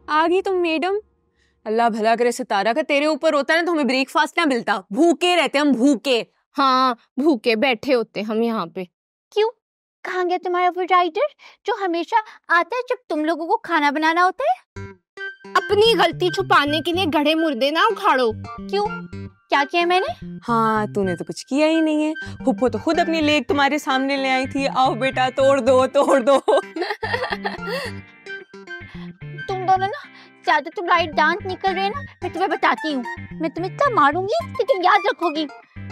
आ गई तुम मैडम। अल्लाह भला करे सितारा का तेरे ऊपर होता ना तो हमें ब्रेकफास्ट ना मिलता। भूखे रहते हम, भूखे। हाँ, भूखे बैठे होते हम यहाँ पे। क्यों, कहाँ गया तुम्हारा वो राइडर जो हमेशा आता है जब तुम लोगों को खाना बनाना होता है? अपनी गलती छुपाने के लिए गधे मुर्दे ना उखाड़ो। क्यों, क्या किया मैंने? हाँ, तूने तो कुछ किया ही नहीं है। फुप्पो तो खुद अपनी लेग तुम्हारे सामने ले आई थी। आओ बेटा, तोड़ दो तोड़ दो। तुम दोनों ना ज्यादा तुम राइट डांस नहीं कर रहे ना, मैं तुम्हें बताती हूँ। मैं तुम्हें इतना मारूंगी कि तुम याद रखोगी।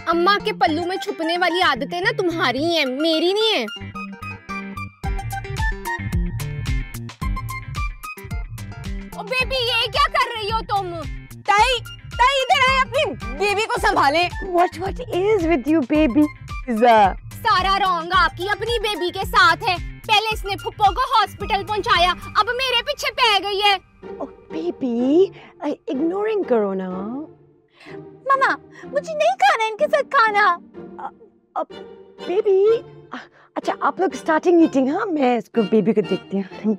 अम्मा के पल्लू में छुपने वाली आदतें ना तुम्हारी हैं, मेरी नहीं है। ओ बेबी, ये क्या कर रही हो तुम? ताई ताई इधर आए, अपनी बेबी को संभाले। What is with you, baby? सारा रॉन्ग आपकी अपनी बेबी के साथ है। पहले इसने फुप्पो को हॉस्पिटल पहुंचाया, अब मेरे पीछे पै गई है। Oh, baby, ignoring करो ना। मामा, मुझे नहीं खाना इनके साथ खाना। बेबी, अच्छा आप लोग स्टार्टिंग मीटिंग। हाँ, मैं इसको बेबी को देखती हूँ।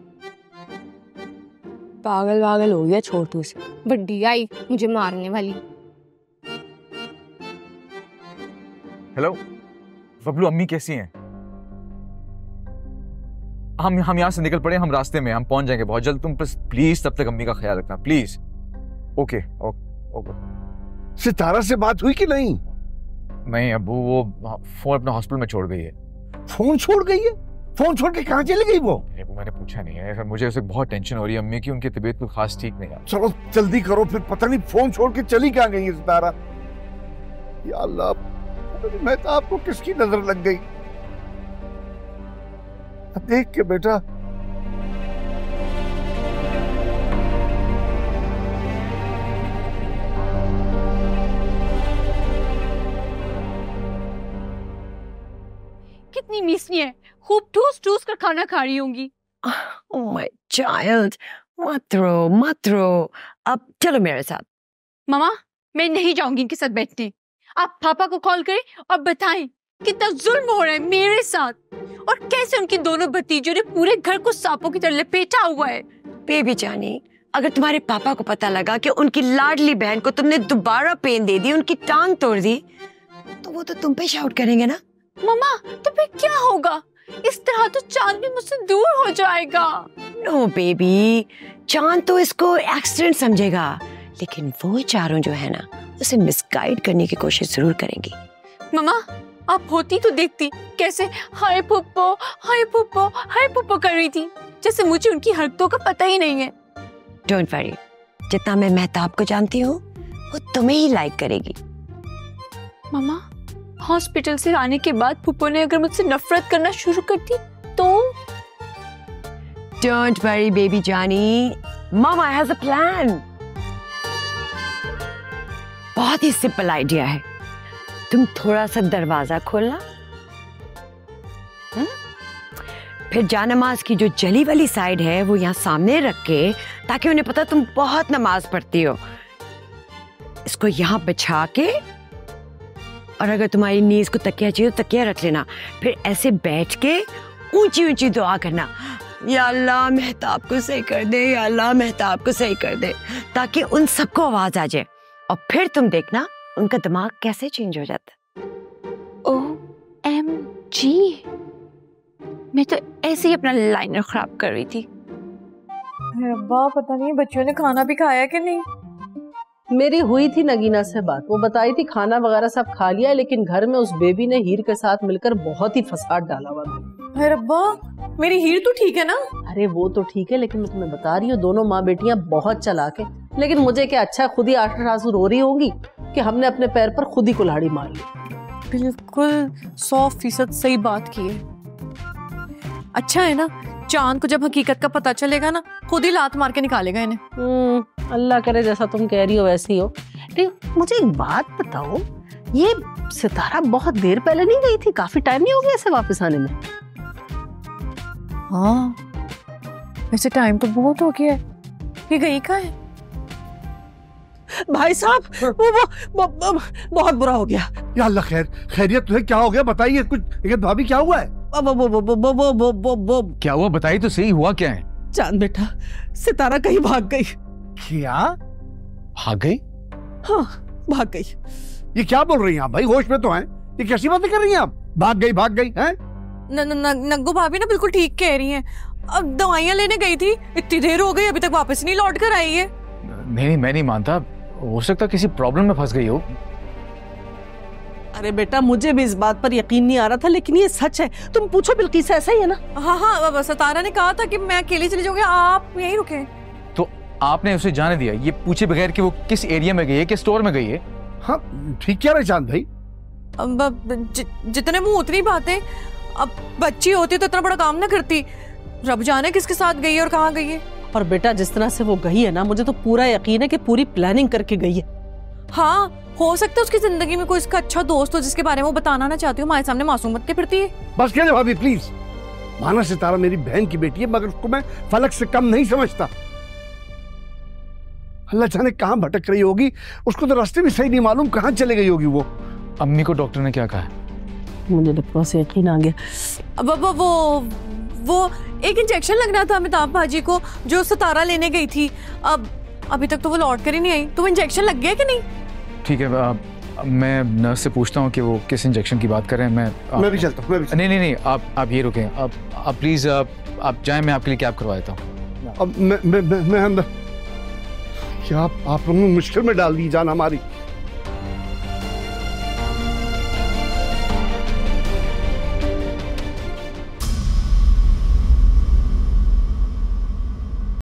पागल पागल हो गया, छोड़ तू इसे। बड्डी आई मुझे मारने वाली। हेलो बबलू, अम्मी कैसी हैं? हम यहाँ से निकल पड़े, हम रास्ते में, हम पहुंच जाएंगे बहुत जल्द। तुम प्लीज तब तक अम्मी का ख्याल रखना प्लीज। Okay okay. सितारा से बात हुई कि नहीं? नहीं अबू, वो फोन अपने हॉस्पिटल में छोड़ गई है। फोन छोड़ गई है? फोन छोड़ के कहाँ चली गई वो? अबू मैंने पूछा नहीं है, मुझे उसे बहुत टेंशन हो रही है अम्मी की, उनकी तबीयत कुछ खास ठीक नहीं है। चलो जल्दी करो, फिर पता नहीं फोन छोड़ के चली कहाँ गई है सितारा। या अल्लाह, मैं तो आपको किसकी नजर लग गई। देख के बेटा, कितनी मिसनी है, खूब ठूस ठूस कर खाना खा रही होंगी। Oh my child, मत रो। अब चलो मेरे साथ। मामा, मैं नहीं जाऊंगी इनके साथ बैठने। आप पापा को कॉल करें और बताएं कितना जुल्म हो रहा है मेरे साथ, और कैसे उनकी दोनों भतीजों ने पूरे घर को सांपों की तरह लपेटा हुआ है। बेबी जानी, अगर तुम्हारे पापा को पता लगा कि उनकी लाडली बहन को तुमने दोबारा पेन दे दी, उनकी टांग तोड़ दी, तो वो तो तुम पे शाउट करेंगे ना। मामा, तो फिर क्या होगा? इस तरह तो चांद भी मुझसे दूर हो जाएगा। नो बेबी, चांद तो इसको एक्सीडेंट समझेगा, लेकिन वो चारों जो है ना, उसे मिसगाइड करने की कोशिश जरूर करेंगी। मामा, आप होती तो देखती कैसे हाय पुप्पो हाय पुप्पो हाय पुप्पो कर रही थी, जैसे मुझे उनकी हरकतों का पता ही नहीं है। डोंट वरी, जितना मैं मेहताब को जानती हूँ वो तुम्हें ही लाइक करेगी। मामा, हॉस्पिटल से आने के बाद पुप्पो ने अगर मुझसे नफरत करना शुरू कर दी तो? डोंट वरी बेबी जानी, मामा हैज अ प्लान। बहुत ही सिंपल आइडिया है। तुम थोड़ा सा दरवाजा खोलना, फिर जानमाज की जो जली वाली साइड है वो यहाँ सामने रख के, ताकि उन्हें पता तुम बहुत नमाज पढ़ती हो। इसको यहाँ बिछा के, और अगर तुम्हारी नीज को तकिया चाहिए तो तकिया रख लेना। फिर ऐसे बैठ के ऊंची ऊंची दुआ करना, या अल्लाह मेहताब को सही कर दे, या अल्लाह मेहताब को सही कर दे, ताकि उन सबको आवाज आ जाए। और फिर तुम देखना उनका दिमाग कैसे चेंज हो जाता है। OMG, मैं तो ऐसे ही अपना लाइनर खराब कर रही थी। अब्बा, पता नहीं बच्चों ने खाना भी खाया कि नहीं। मेरी हुई थी नगीना से बात, वो बताई थी खाना वगैरह सब खा लिया, लेकिन घर में उस बेबी ने हीर के साथ मिलकर बहुत ही फसाद डाला हुआ। अरे अब्बा, मेरी हीर तो ठीक है ना? अरे वो तो ठीक है, लेकिन मैं तुम्हें बता रही हूँ दोनों माँ बेटियां बहुत चालाक है। लेकिन मुझे क्या अच्छा, खुद ही आंसू रो रही होंगी कि हमने अपने पैर पर खुद ही कुल्हाड़ी मार ली। बिल्कुल 100% सही बात की है। अच्छा है ना, चांद को जब हकीकत का पता चलेगा ना, खुद ही लात मार के निकालेगा इन्हें। अल्लाह करे जैसा तुम कह रही हो वैसे ही हो। लेकिन मुझे एक बात बताओ, ये सितारा बहुत देर पहले नहीं गई थी? काफी टाइम नहीं हो गया इसे वापस आने में? हाँ, वैसे टाइम तो बहुत हो गया है। ये गई कहाँ है? भाई साहब, वो बहुत बुरा हो गया। या अल्लाह खैरियत तुम्हें क्या हो गया बताइए कुछ। भाभी क्या हुआ है? क्या हुआ बताइए तो सही, हुआ क्या है? चांद बेटा, सितारा कहीं भाग गई। क्या भाग गई? हाँ, भाग गई। ये क्या बोल रही हैं आप भाई? होश में तो हैं? ये कैसी बातें कर रही हैं आप? भाग गई हैं? नग्गू भाभी ना बिल्कुल ठीक कह रही हैं। अब दवाइयाँ लेने गई थी, इतनी देर हो गई अभी तक वापस नहीं लौट कर आई है। नहीं, मैं नहीं मानता, हो सकता किसी प्रॉब्लम में फंस गई हो। अरे बेटा, मुझे भी इस बात पर यकीन नहीं आ रहा था, लेकिन ये सच है। तुम पूछो बिल्किस से, ऐसा ही है ना? हाँ, सितारा ने कहा था कि मैं अकेली चली जाऊंगी, आप यहीं रुके। तो आपने उसे जाने दिया ये पूछे बगैर कि वो किस एरिया में गई है, किस स्टोर में गई है? हाँ, ठीक क्या रहे चांद भाई? जितने मुंह उतनी बातें। अब बच्ची होती तो इतना बड़ा काम ना करती। रब जाने किसके साथ गई है और कहाँ गई है। और बेटा, जिस तरह से वो गई है ना, मुझे तो पूरा यकीन है कि पूरी प्लानिंग करके गई है। हाँ, हो सकता है उसकी जिंदगी में कोई इसका अच्छा दोस्त हो जिसके बारे में वो बताना ना चाहती हूँ। हमारे सामने मासूम बन के फिरती है। बस कह दो भाभी प्लीज। माना सितारा मेरी बहन की बेटी है, मगर उसको मैं फलक से कम नहीं समझता। अल्लाह जाने कहाँ भटक रही होगी, उसको तो रास्ते भी सही नहीं मालूम, कहाँ चले गई होगी वो। अम्मी को डॉक्टर ने क्या कहा? मुझे डॉक्टर से यकीन आ गया। अब वो एक इंजेक्शन लगना था अमिताभ भाजी को जो सितारा लेने गई थी। अब अभी तक तो वो लौट कर ही नहीं आई। तो वो इंजेक्शन लग गया कि नहीं? ठीक है, मैं नर्स से पूछता हूँ कि वो किस इंजेक्शन की बात कर रहे हैं। मैं भी चलता हूँ। नहीं, आप ये रुकें। आप प्लीज आप जाएं, मैं आपके लिए कैब करवा देता हूँ। अब मैं अंदर। क्या आप लोगों ने मुश्किल में डाल दी जान हमारी।